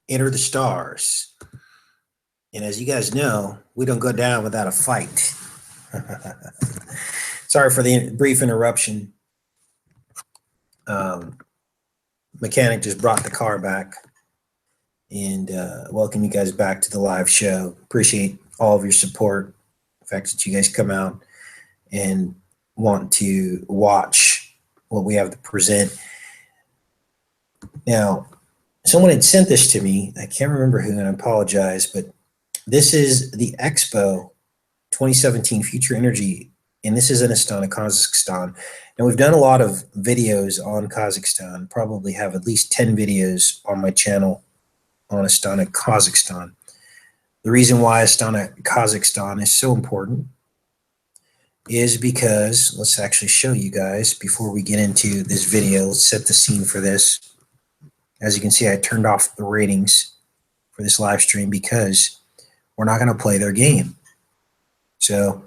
enter the stars. And as you guys know, we don't go down without a fight. Sorry for the brief interruption. Mechanic just brought the car back. And welcome you guys back to the live show. Appreciate all of your support. The fact that you guys come out and want to watch what we have to present. Now, someone had sent this to me. I can't remember who, and I apologize, but this is the Expo 2017 Future Energy, and this is in Astana, Kazakhstan. And we've done a lot of videos on Kazakhstan, probably have at least 10 videos on my channel on Astana, Kazakhstan. The reason why Astana, Kazakhstan is so important is because, let's actually show you guys before we get into this video. Let's set the scene for this. As you can see, I turned off the ratings for this live stream because we're not going to play their game. So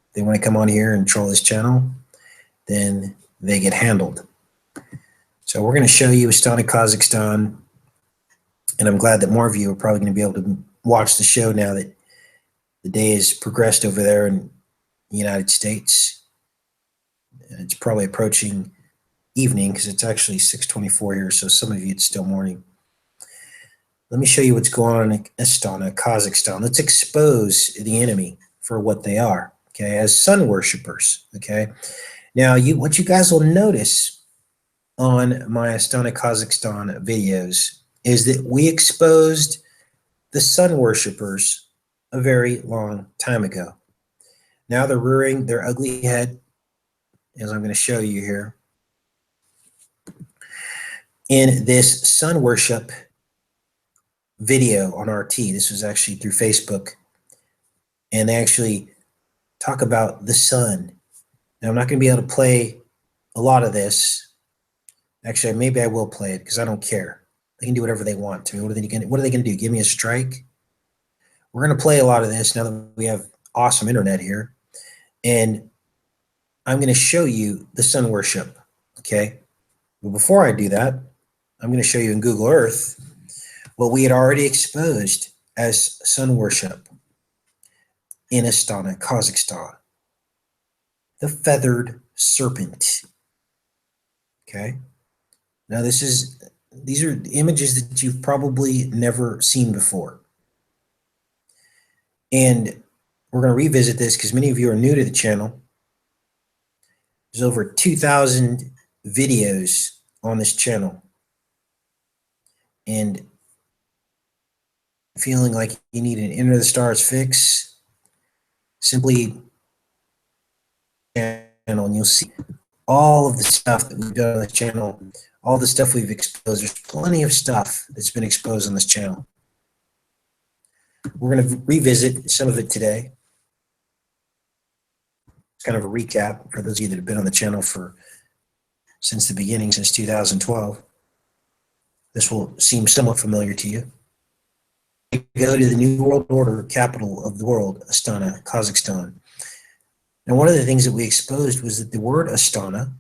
if they want to come on here and troll this channel, then they get handled. So we're going to show you Astana, Kazakhstan, and I'm glad that more of you are probably going to be able to watch the show now that the day has progressed over there in the United States. And it's probably approaching evening because it's actually 6:24 here, so some of you it's still morning. Let me show you what's going on in Astana, Kazakhstan. Let's expose the enemy for what they are, okay, as sun worshipers, okay? Now, what you guys will notice on my Astana, Kazakhstan videos is that we exposed the sun worshipers a very long time ago. Now they're rearing their ugly head, as I'm going to show you here, in this sun worship video on RT. This was actually through Facebook, and they actually talk about the sun. Now I'm not going to be able to play a lot of this. Actually, maybe I will play it because I don't care. They can do whatever they want to me. What are they going to do? Give me a strike? We're going to play a lot of this now that we have awesome internet here, and I'm going to show you the sun worship. Okay, but before I do that, I'm going to show you in Google Earth what we had already exposed as sun worship in Astana, Kazakhstan. The feathered serpent. Okay. Now these are images that you've probably never seen before. And we're going to revisit this because many of you are new to the channel. There's over 2,000 videos on this channel. And feeling like you need an Enter the Stars fix, simply channel and you'll see all of the stuff that we've done on this channel, all the stuff we've exposed. There's plenty of stuff that's been exposed on this channel. We're going to revisit some of it today. It's kind of a recap for those of you that have been on the channel since the beginning, since 2012. This will seem somewhat familiar to you. We go to the New World Order, capital of the world, Astana, Kazakhstan. Now, one of the things that we exposed was that the word Astana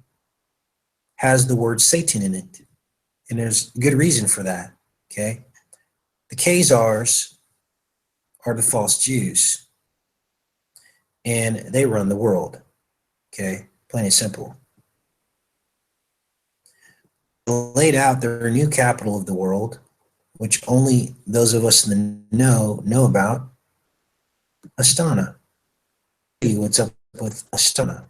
has the word Satan in it. And there's good reason for that, okay? The Khazars are the false Jews, and they run the world, okay? Plain and simple. Laid out their new capital of the world, which only those of us in the know about, Astana. What's up with Astana?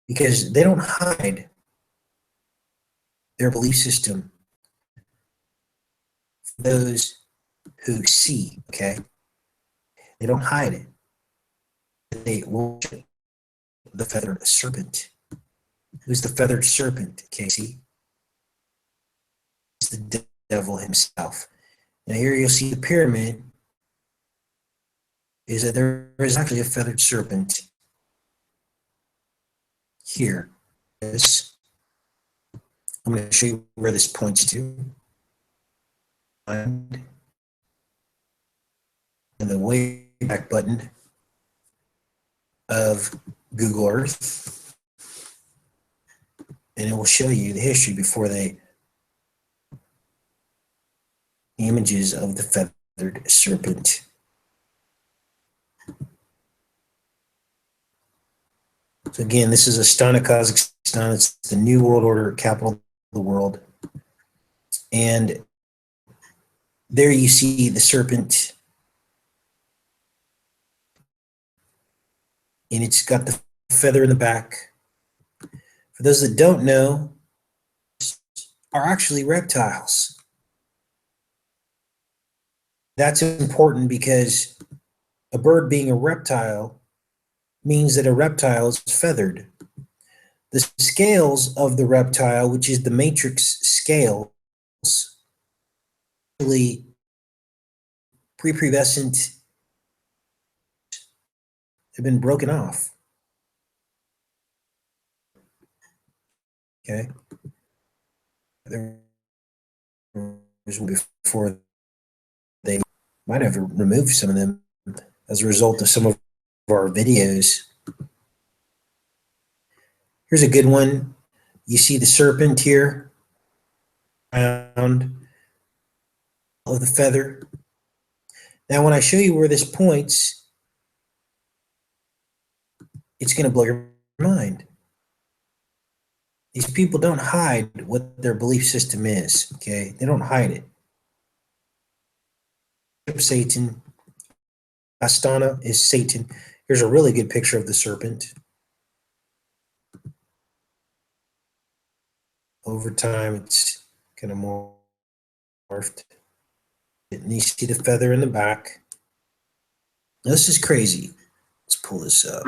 Because they don't hide their belief system for those who see, okay? They don't hide it. They worship the feathered serpent. Who's the feathered serpent, Casey? He's the devil himself. Now here you'll see the pyramid is that there is actually a feathered serpent here. This, I'm going to show you where this points to. And the way back button of Google Earth, and it will show you the history before they images of the feathered serpent. So again, this is Astana, Kazakhstan. It's the New World Order, capital of the world. And there you see the serpent. And it's got the feather in the back. For those that don't know, are actually reptiles. That's important because a bird being a reptile means that a reptile is feathered. The scales of the reptile, which is the matrix scales, really prepubescent, have been broken off. Okay. Before they might have removed some of them as a result of some of our videos. Here's a good one. You see the serpent here around of the feather. Now, when I show you where this points, it's going to blow your mind. These people don't hide what their belief system is, okay? They don't hide it. Satan. Astana is Satan. Here's a really good picture of the serpent. Over time, it's kind of morphed. And you see the feather in the back. Now, this is crazy. Let's pull this up.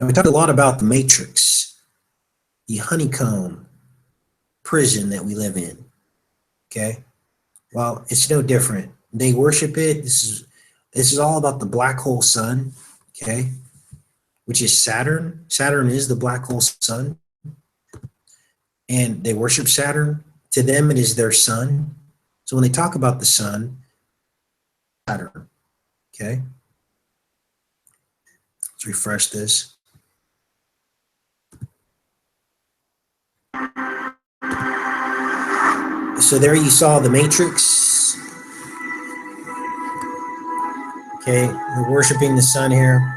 And we talked a lot about the matrix, the honeycomb prison that we live in. Okay? Well, it's no different. They worship it. This is all about the black hole sun, okay? Which is Saturn. Saturn is the black hole sun. And they worship Saturn. To them, it is their sun. So when they talk about the sun, Saturn, okay? Let's refresh this. So there you saw the matrix. Okay, we're worshiping the sun here.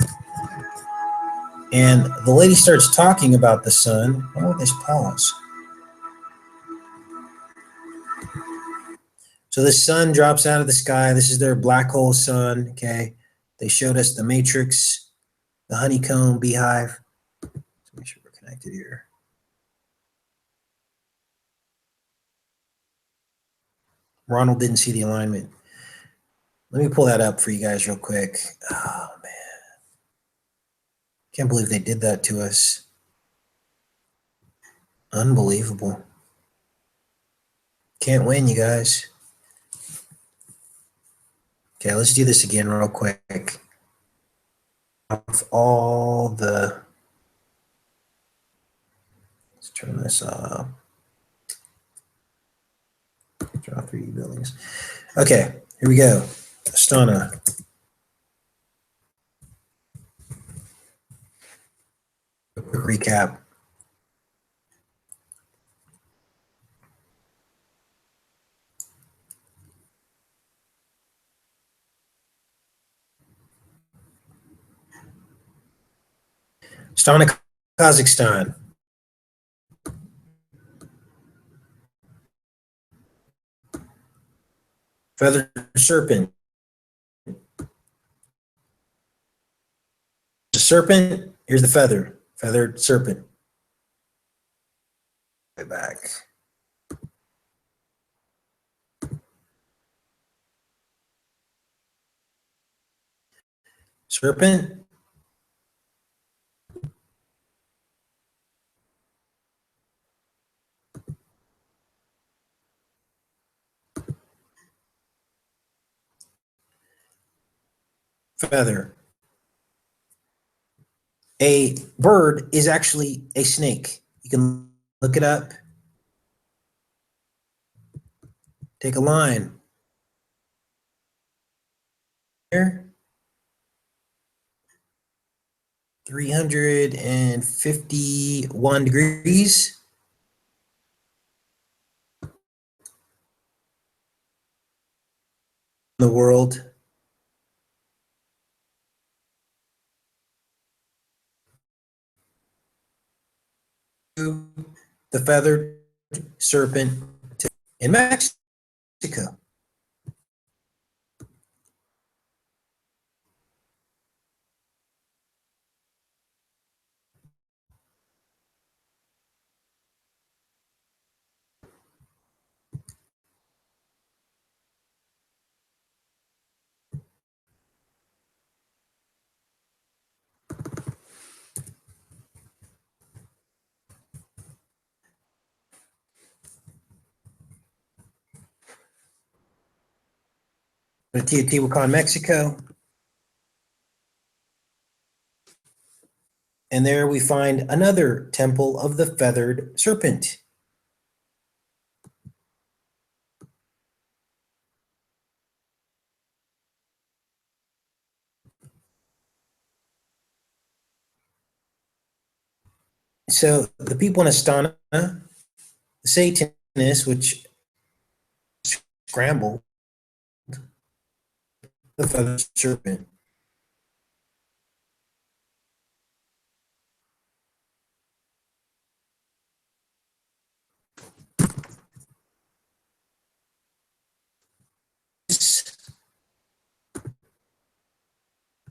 And the lady starts talking about the sun. Why would this pause? So the sun drops out of the sky. This is their black hole sun, okay? They showed us the matrix, the honeycomb, beehive. Let's make sure we're connected here. Ronald didn't see the alignment. Let me pull that up for you guys real quick. Oh, man. Can't believe they did that to us. Unbelievable. Can't win, you guys. Okay, let's do this again real quick. Off all the... Let's turn this off. Draw 3D buildings. Okay, here we go. Astana. Quick recap. Astana, Kazakhstan. Feathered serpent. The serpent, here's the feather. Feathered serpent. Right back. Serpent. Feather. A bird is actually a snake. You can look it up. Take a line. Here. 351 degrees. The world. The feathered serpent in Mexico. Teotihuacan, Mexico. And there we find another temple of the feathered serpent. So the people in Astana, the Satanists, which scrambled the feathered serpent.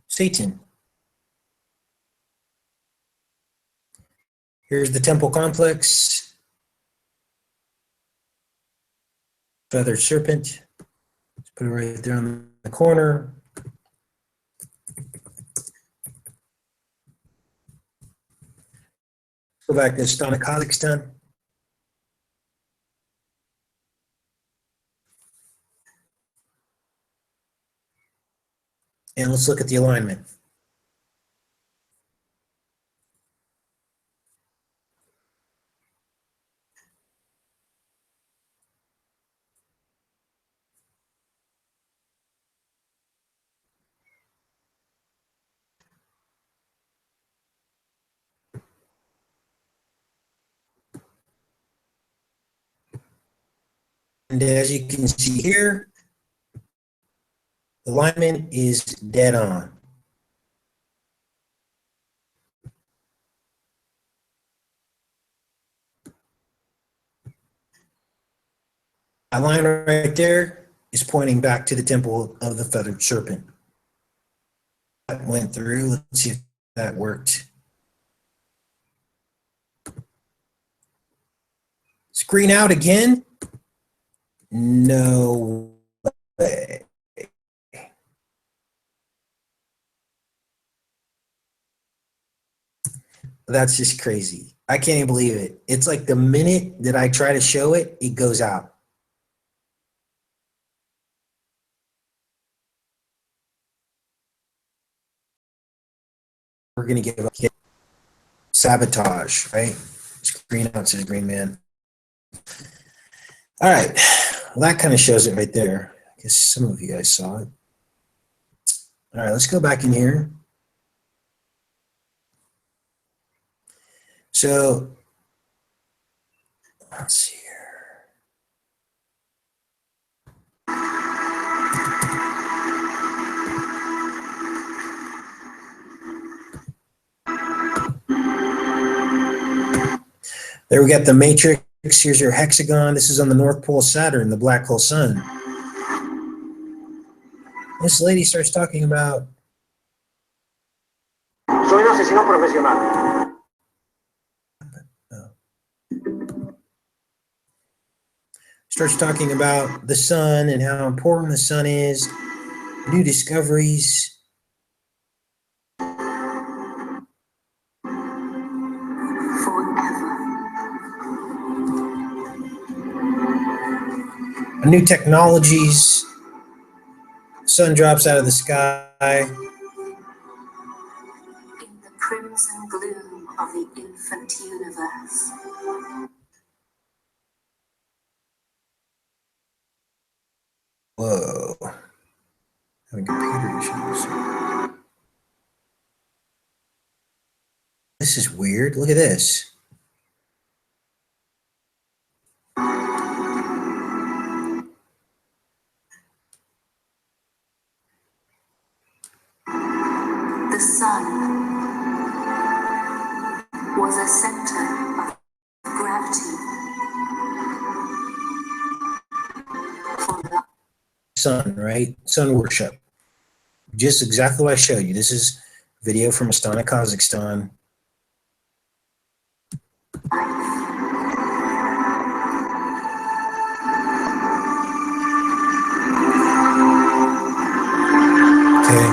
Satan. Here's the temple complex. Feathered serpent. Let's put it right there on the corner. Go back to Astana, Kazakhstan. And let's look at the alignment. And as you can see here, the alignment is dead on. That line right there is pointing back to the temple of the feathered serpent. That went through. Let's see if that worked. Screen out again? No way. That's just crazy. I can't even believe it. It's like the minute that I try to show it, it goes out. We're going to give up. Sabotage, right? Screen out says green man. All right. Well, that kind of shows it right there. I guess some of you guys saw it. All right, let's go back in here. So let's see here. There we got the matrix. Here's your hexagon. This is on the North Pole Saturn, the black hole sun. This lady starts talking about soy un asesino profesional. Starts talking about the sun and how important the sun is, new discoveries. New technologies. Sun drops out of the sky. In the crimson gloom of the infant universe. Whoa. Having computer issues. This is weird. Look at this. The sun was a center of gravity for life. Sun, right? Sun worship. Just exactly what I showed you. This is video from Astana, Kazakhstan. Okay.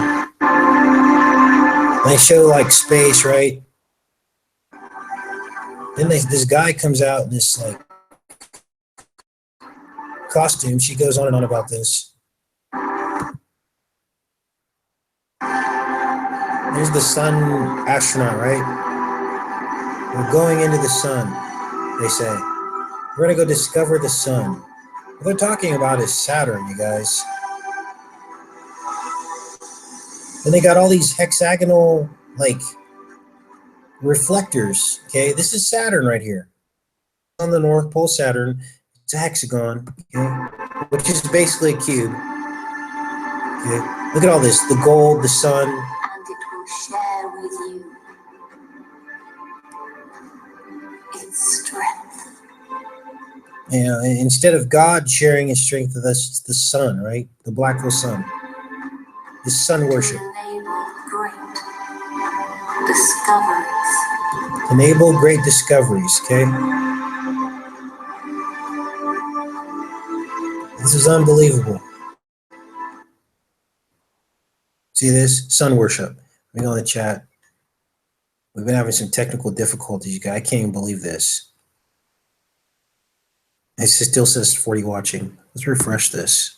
They show like space, right? Then this guy comes out in this like costume. She goes on and on about this. Here's the sun astronaut, right? We're going into the sun, they say. We're gonna go discover the sun. What they're talking about is Saturn, you guys. Then they got all these hexagonal, like, reflectors, okay? This is Saturn right here. On the North Pole, Saturn, it's a hexagon, okay? Which is basically a cube. Okay, look at all this, the gold, the sun. And it will share with you its strength. You know, instead of God sharing his strength with us, it's the sun, right? The black hole sun. The sun worship. To enable great discoveries. Enable great discoveries, okay? This is unbelievable. See this? Sun worship. Let me go in the chat. We've been having some technical difficulties, you guys. I can't even believe this. It still says 40 watching. Let's refresh this.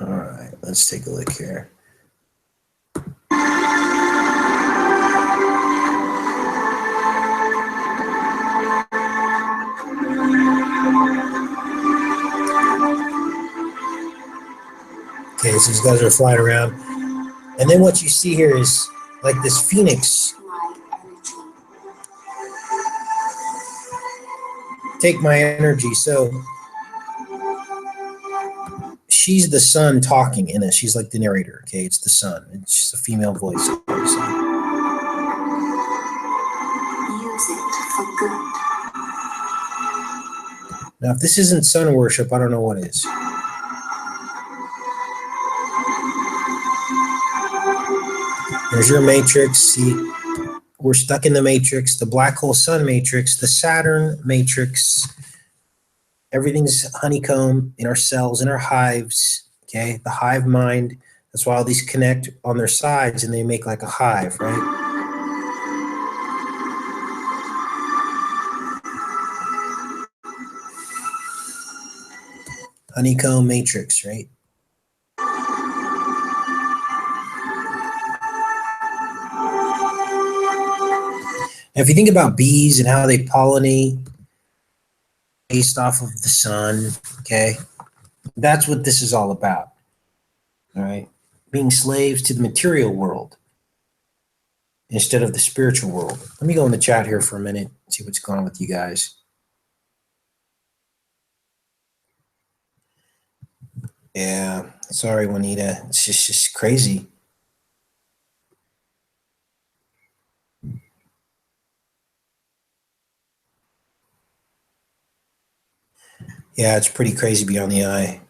All right, let's take a look here. Okay, so these guys are flying around. And then what you see here is like this phoenix. My energy. Take my energy. So she's the sun talking in it. She's like the narrator. Okay, it's the sun. It's just a female voice. Obviously. Use it for good. Now, if this isn't sun worship, I don't know what is. There's your matrix. See, we're stuck in the matrix, the black hole sun matrix, the Saturn matrix. Everything's honeycomb in our cells, in our hives, okay? The hive mind. That's why all these connect on their sides and they make like a hive, right? Honeycomb matrix, right? And if you think about bees and how they pollinate based off of the sun, okay? That's what this is all about, all right? Being slaves to the material world instead of the spiritual world. Let me go in the chat here for a minute, see what's going on with you guys. Yeah, sorry, Juanita. It's just crazy. Yeah, it's pretty crazy beyond the eye.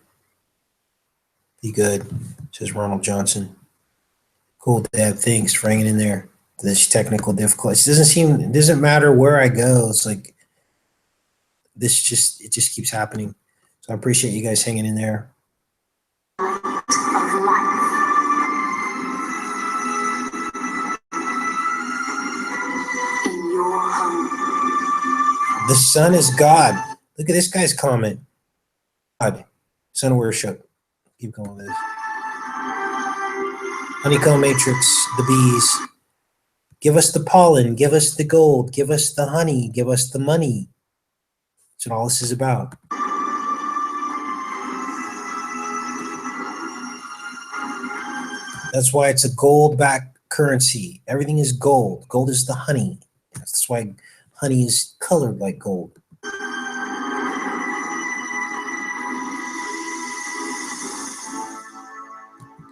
Be good, says Ronald Johnson. Cool, Dad. Thanks for hanging in there. This technical difficulties. It doesn't matter where I go. It's like it just keeps happening. So I appreciate you guys hanging in there. Light of life. In your home. The sun is God. Look at this guy's comment. God, sun worship. Keep going with this. Honeycomb matrix, the bees. Give us the pollen, give us the gold, give us the honey, give us the money. That's what all this is about. That's why it's a gold-backed currency. Everything is gold. Gold is the honey. That's why honey is colored like gold.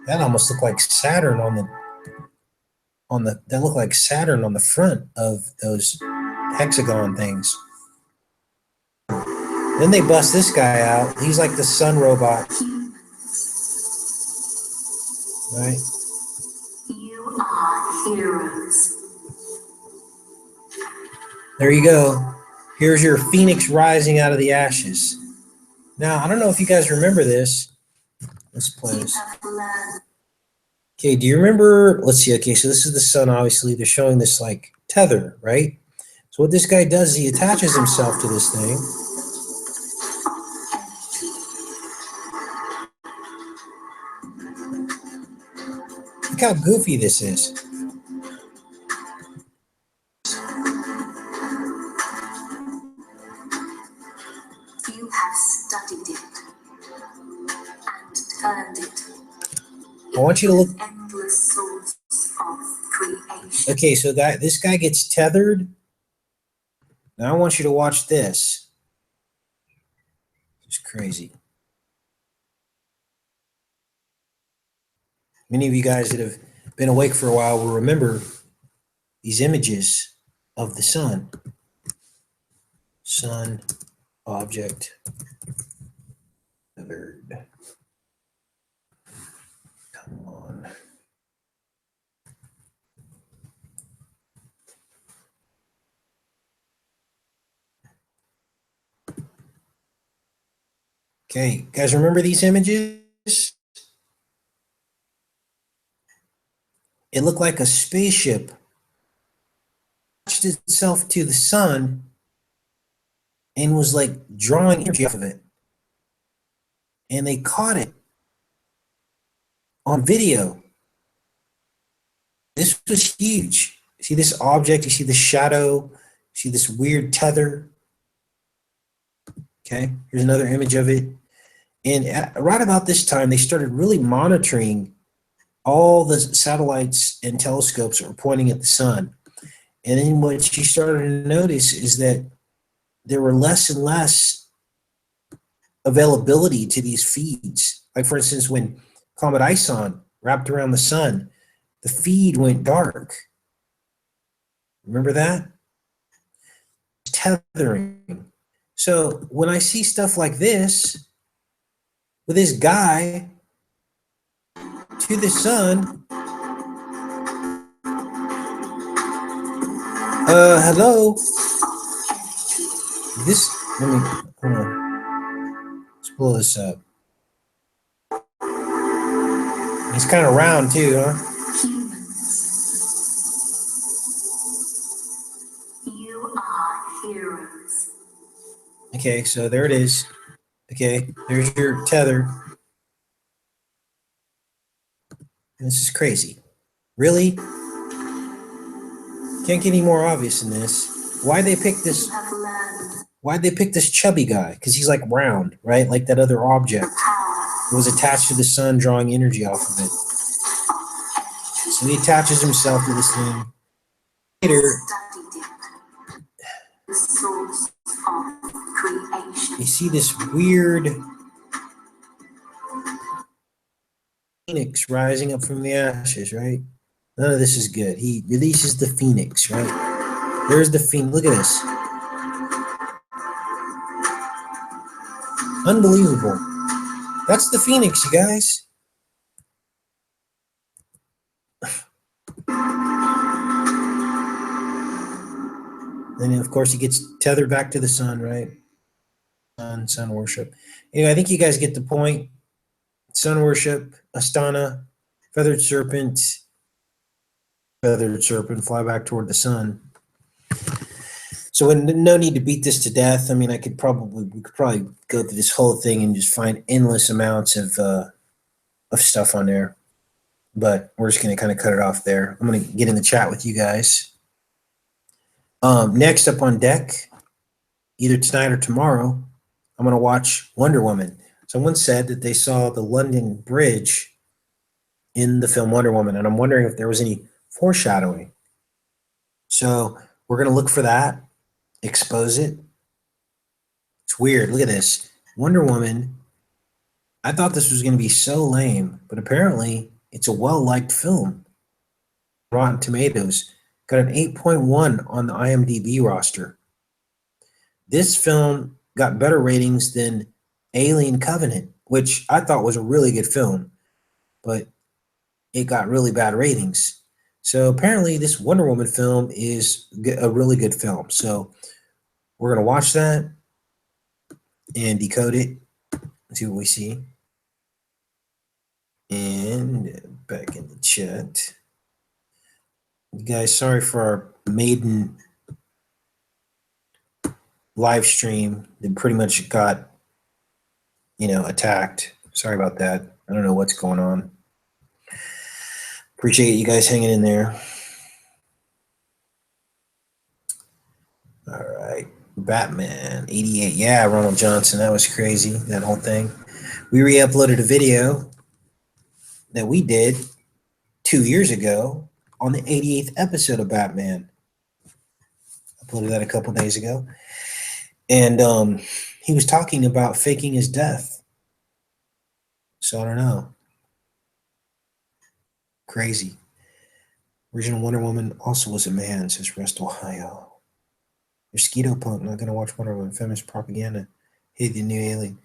That almost looked like Saturn that looked like Saturn on the front of those hexagon things. Then they bust this guy out. He's like the sun robot. Right? You are heroes. There you go. Here's your phoenix rising out of the ashes. Now, I don't know if you guys remember this. Let's play this. Okay, do you remember? Let's see. Okay, so this is the sun, obviously. They're showing this like tether, right? So what this guy does is he attaches himself to this thing. Look how goofy this is. You have studied it and turned it. I want you to look. Endless source of creation. Okay, so this guy gets tethered. Now I want you to watch this. It's crazy. Many of you guys that have been awake for a while will remember these images of the sun. Sun, object, tethered. Come on. Okay, guys, remember these images? It looked like a spaceship attached itself to the sun and was like drawing energy off of it. And they caught it on video. This was huge. See this object, you see the shadow, you see this weird tether. Okay, here's another image of it. And right about this time, they started really monitoring all the satellites and telescopes that were pointing at the sun. And then what she started to notice is that there were less and less availability to these feeds. Like for instance, when Comet Ison wrapped around the sun, the feed went dark. Remember that? Tethering. So when I see stuff like this, with this guy to the sun, hello, this, let me, hold on, let's pull this up. It's kind of round too, huh? You are heroes. Okay, so there it is. Okay, there's your tether. This is crazy. Really? Can't get any more obvious than this. Why'd they pick this? Why'd they pick this chubby guy? Because he's like round, right? Like that other object. It was attached to the sun, drawing energy off of it. So he attaches himself to this thing. Later, The source of creation. you see this weird phoenix rising up from the ashes, right? None of this is good. He releases the phoenix, right? There's the phoenix. Look at this. Unbelievable. That's the phoenix, you guys. Then, of course, he gets tethered back to the sun, right? Sun worship. Anyway, I think you guys get the point. Sun worship, Astana, feathered serpent, fly back toward the sun. So no need to beat this to death. I mean, we could probably go through this whole thing and just find endless amounts of stuff on there. but we're just going to kind of cut it off there. I'm going to get in the chat with you guys. Next up on deck, either tonight or tomorrow, I'm going to watch Wonder Woman. Someone said that they saw the London Bridge in the film Wonder Woman, and I'm wondering if there was any foreshadowing. So we're going to look for that, expose it. It's weird. Look at this. Wonder Woman. I thought this was going to be so lame, but apparently it's a well-liked film. Rotten Tomatoes got an 8.1 on the IMDb roster. This film got better ratings than Alien Covenant, which I thought was a really good film, but it got really bad ratings. So apparently this Wonder Woman film is a really good film. So we're going to watch that and decode it and see what we see. And back in the chat. You guys, sorry for our maiden live stream that pretty much got, attacked. Sorry about that. I don't know what's going on. Appreciate you guys hanging in there. All right. Batman 88. Yeah, Ronald Johnson. That was crazy, that whole thing. We re-uploaded a video that we did 2 years ago on the 88th episode of Batman. Uploaded that a couple days ago. And he was talking about faking his death. So I don't know. Crazy. Original Wonder Woman also was a man, says Rest Ohio. Mosquito Punk, not going to watch Wonder Woman. Feminist propaganda. Hate the new Alien.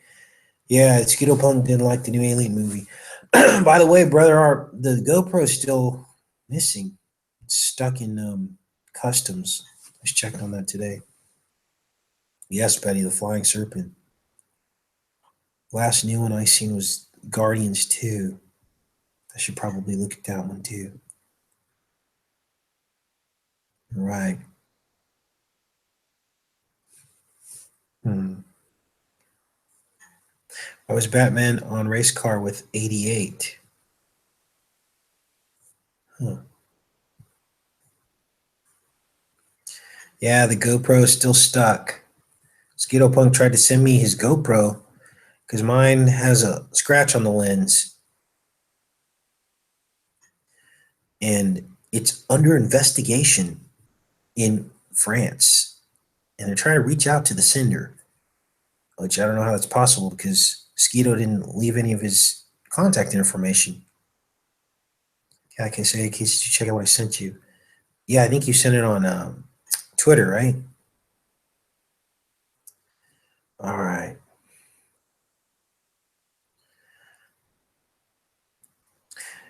Yeah, Mosquito Punk didn't like the new Alien movie. By the way, brother, the GoPro's still missing. It's stuck in customs. I was checking on that today. Yes, Betty, the flying serpent. Last new one I seen was Guardians 2. I should probably look at that one too. Right. I was Batman on race car with 88. Huh. Yeah, the GoPro is still stuck. Mosquito Punk tried to send me his GoPro because mine has a scratch on the lens. And it's under investigation in France. And they're trying to reach out to the sender, which I don't know how that's possible because Mosquito didn't leave any of his contact information. Yeah, I can say, in case you check out what I sent you. Yeah, I think you sent it on Twitter, right? All right.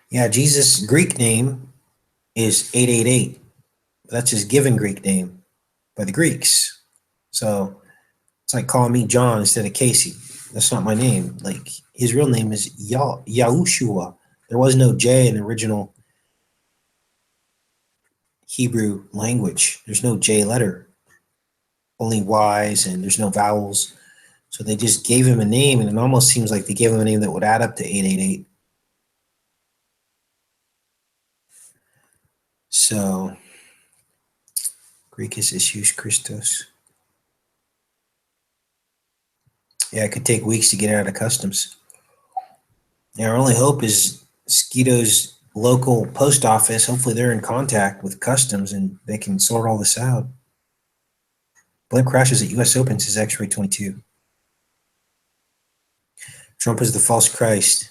Yeah, Jesus' Greek name is 888. That's his given Greek name by the Greeks. So it's like calling me John instead of Casey. That's not my name. Like his real name is Yahushua. There was no J in the original Hebrew language. There's no J letter, only Y's, and there's no vowels. So they just gave him a name, and it almost seems like they gave him a name that would add up to 888. So Greek is Jesus Christos. Yeah, it could take weeks to get out of customs. Our only hope is Mosquito's local post office. Hopefully they're in contact with customs and they can sort all this out. Blimp crashes at U.S. Open, says X-Ray 22. Trump is the false Christ.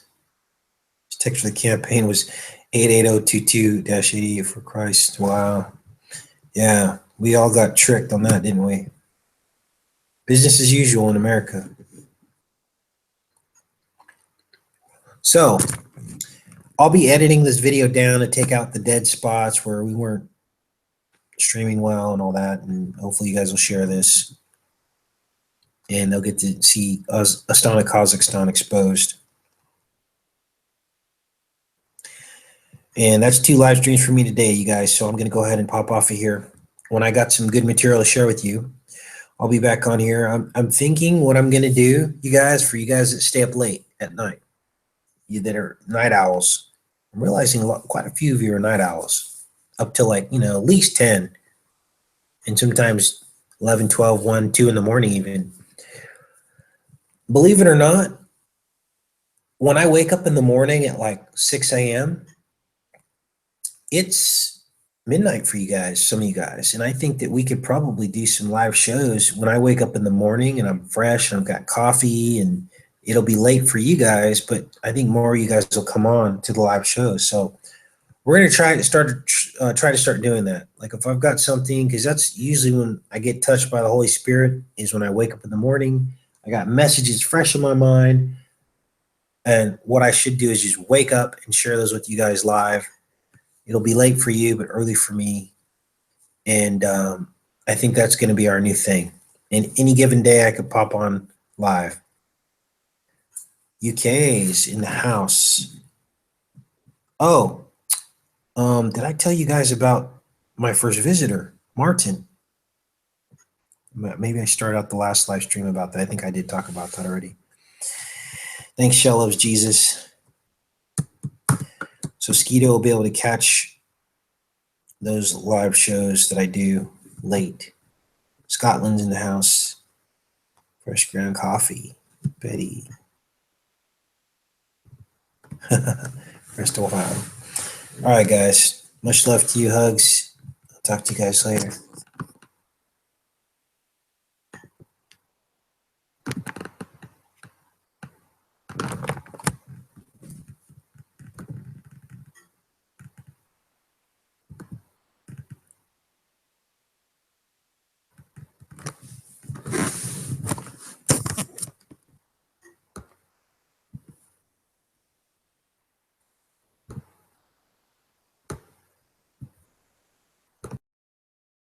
His text for the campaign was 88022-88 for Christ. Wow. Yeah, we all got tricked on that, didn't we? Business as usual in America. So I'll be editing this video down to take out the dead spots where we weren't streaming well and all that. And hopefully you guys will share this. And they'll get to see Astana, Kazakhstan exposed. And that's 2 live streams for me today, you guys. So I'm going to go ahead and pop off of here. When I got some good material to share with you, I'll be back on here. I'm thinking what I'm going to do, you guys, for you guys that stay up late at night, you that are night owls, I'm realizing quite a few of you are night owls, up to like, at least 10, and sometimes 11, 12, 1, 2 in the morning even. Believe it or not, when I wake up in the morning at like 6 a.m., it's midnight for you guys, some of you guys. And I think that we could probably do some live shows when I wake up in the morning and I'm fresh and I've got coffee, and it'll be late for you guys, but I think more of you guys will come on to the live shows. So we're going to try to start doing that. Like if I've got something, because that's usually when I get touched by the Holy Spirit, is when I wake up in the morning. I got messages fresh in my mind. And what I should do is just wake up and share those with you guys live. It'll be late for you, but early for me. And I think that's going to be our new thing. And any given day, I could pop on live. UK's in the house. Oh, did I tell you guys about my first visitor, Martin? Maybe I started out the last live stream about that. I think I did talk about that already. Thanks, Shell Loves Jesus. So Skeeto will be able to catch those live shows that I do late. Scotland's in the house. Fresh ground coffee. Betty. Rest of Ohio. All right, guys. Much love to you. Hugs. I'll talk to you guys later.